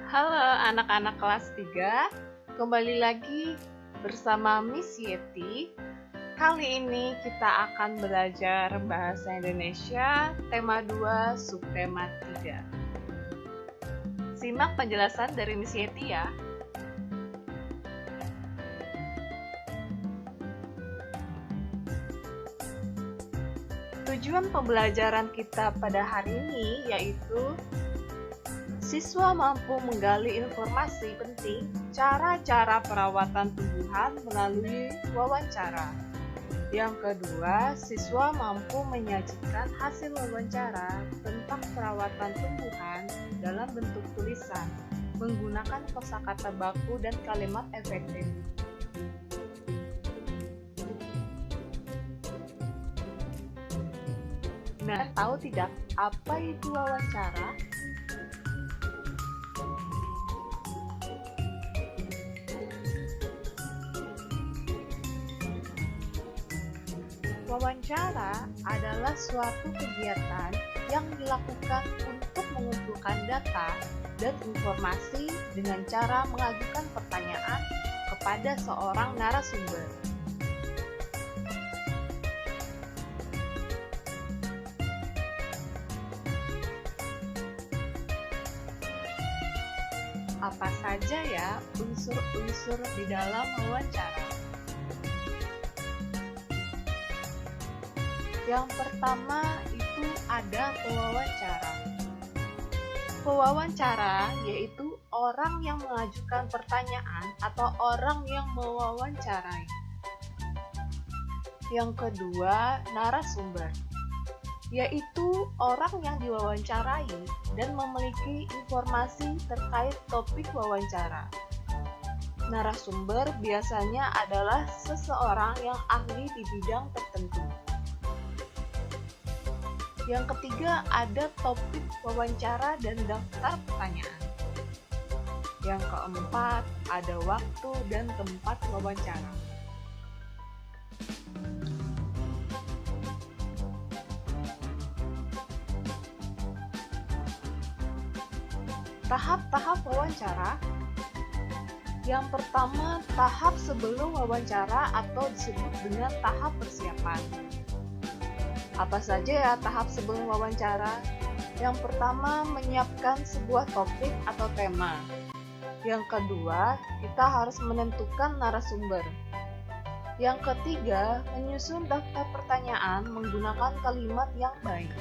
Halo anak-anak kelas 3, kembali lagi bersama Miss Yeti. Kali ini kita akan belajar bahasa Indonesia tema 2, subtema 3. Simak penjelasan dari Miss Yeti ya. Tujuan pembelajaran kita pada hari ini yaitu siswa mampu menggali informasi penting cara-cara perawatan tumbuhan melalui wawancara. Yang kedua, siswa mampu menyajikan hasil wawancara tentang perawatan tumbuhan dalam bentuk tulisan menggunakan kosakata baku dan kalimat efektif. Nah, tahu tidak apa itu wawancara? Wawancara adalah suatu kegiatan yang dilakukan untuk mengumpulkan data dan informasi dengan cara mengajukan pertanyaan kepada seorang narasumber. Apa saja ya unsur-unsur di dalam wawancara? Yang pertama itu ada pewawancara. Pewawancara yaitu orang yang mengajukan pertanyaan atau orang yang mewawancarai. Yang kedua, narasumber, yaitu orang yang diwawancarai dan memiliki informasi terkait topik wawancara. Narasumber biasanya adalah seseorang yang ahli di bidang tertentu. Yang ketiga, ada topik wawancara dan daftar pertanyaan. Yang keempat, ada waktu dan tempat wawancara. Tahap-tahap wawancara. Yang pertama, tahap sebelum wawancara atau disebut dengan tahap persiapan. Apa saja ya tahap sebelum wawancara? Yang pertama, menyiapkan sebuah topik atau tema. Yang kedua, kita harus menentukan narasumber. Yang ketiga, menyusun daftar pertanyaan menggunakan kalimat yang baik.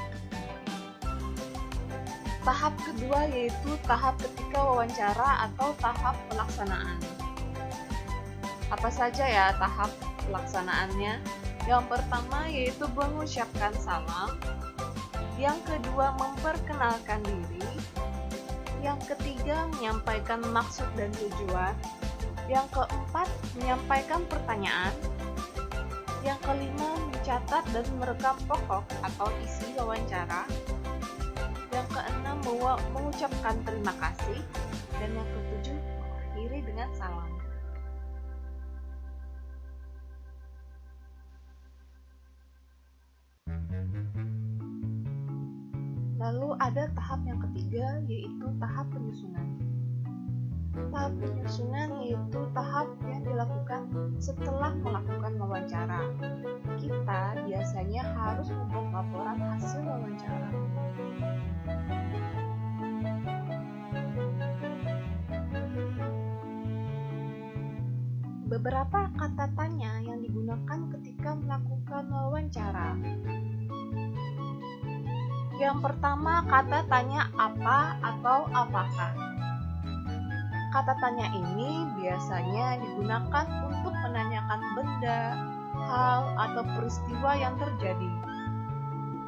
Tahap kedua yaitu tahap ketika wawancara atau tahap pelaksanaan. Apa saja ya tahap pelaksanaannya? Yang pertama yaitu mengucapkan salam. Yang kedua, memperkenalkan diri. Yang ketiga, menyampaikan maksud dan tujuan. Yang keempat, menyampaikan pertanyaan. Yang kelima, mencatat dan merekam pokok atau isi wawancara. Yang keenam, mengucapkan terima kasih. Dan yang ketujuh, mengakhiri dengan salam. Lalu ada tahap yang ketiga yaitu tahap penyusunan. Tahap penyusunan yaitu tahap yang dilakukan setelah melakukan wawancara. Kita biasanya harus membuat laporan hasil wawancara. Beberapa kata tanya yang digunakan ketika melakukan wawancara. Yang pertama, kata tanya apa atau apakah. Kata tanya ini biasanya digunakan untuk menanyakan benda, hal, atau peristiwa yang terjadi.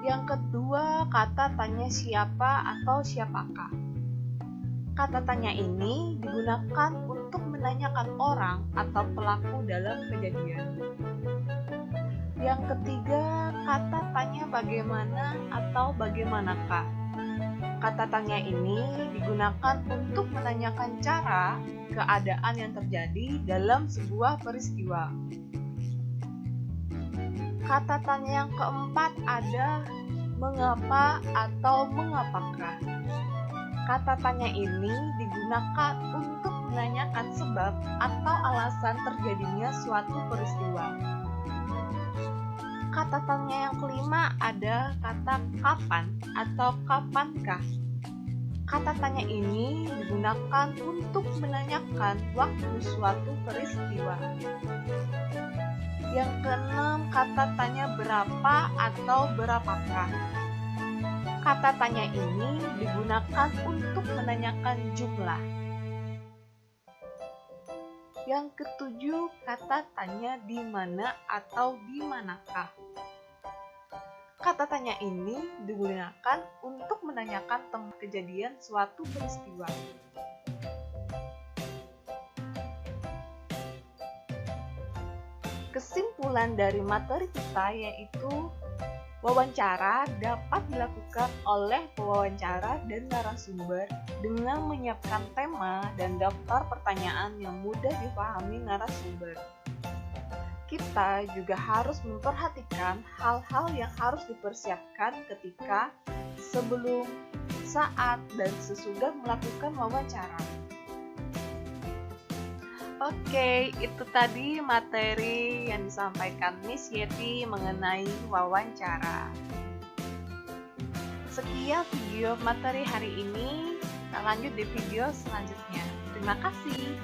Yang kedua, kata tanya siapa atau siapakah. Kata tanya ini digunakan untuk menanyakan orang atau pelaku dalam kejadian. Yang ketiga, kata tanya bagaimana atau bagaimanakah. Kata tanya ini digunakan untuk menanyakan cara, keadaan yang terjadi dalam sebuah peristiwa. Kata tanya yang keempat ada mengapa atau mengapakah. Kata tanya ini digunakan untuk menanyakan sebab atau alasan terjadinya suatu peristiwa. Kata tanya yang kelima ada kata kapan atau kapankah. Kata tanya ini digunakan untuk menanyakan waktu suatu peristiwa. Yang keenam, kata tanya berapa atau berapakah. Kata tanya ini digunakan untuk menanyakan jumlah. Yang ketujuh, kata tanya di mana atau di manakah. Kata tanya ini digunakan untuk menanyakan tempat kejadian suatu peristiwa. Kesimpulan dari materi kita yaitu wawancara dapat dilakukan oleh pewawancara dan narasumber dengan menyiapkan tema dan daftar pertanyaan yang mudah dipahami narasumber. Kita juga harus memperhatikan hal-hal yang harus dipersiapkan ketika, sebelum, saat, dan sesudah melakukan wawancara. Oke, itu tadi materi yang disampaikan Miss Yeti mengenai wawancara. Sekian video materi hari ini, kita lanjut di video selanjutnya. Terima kasih.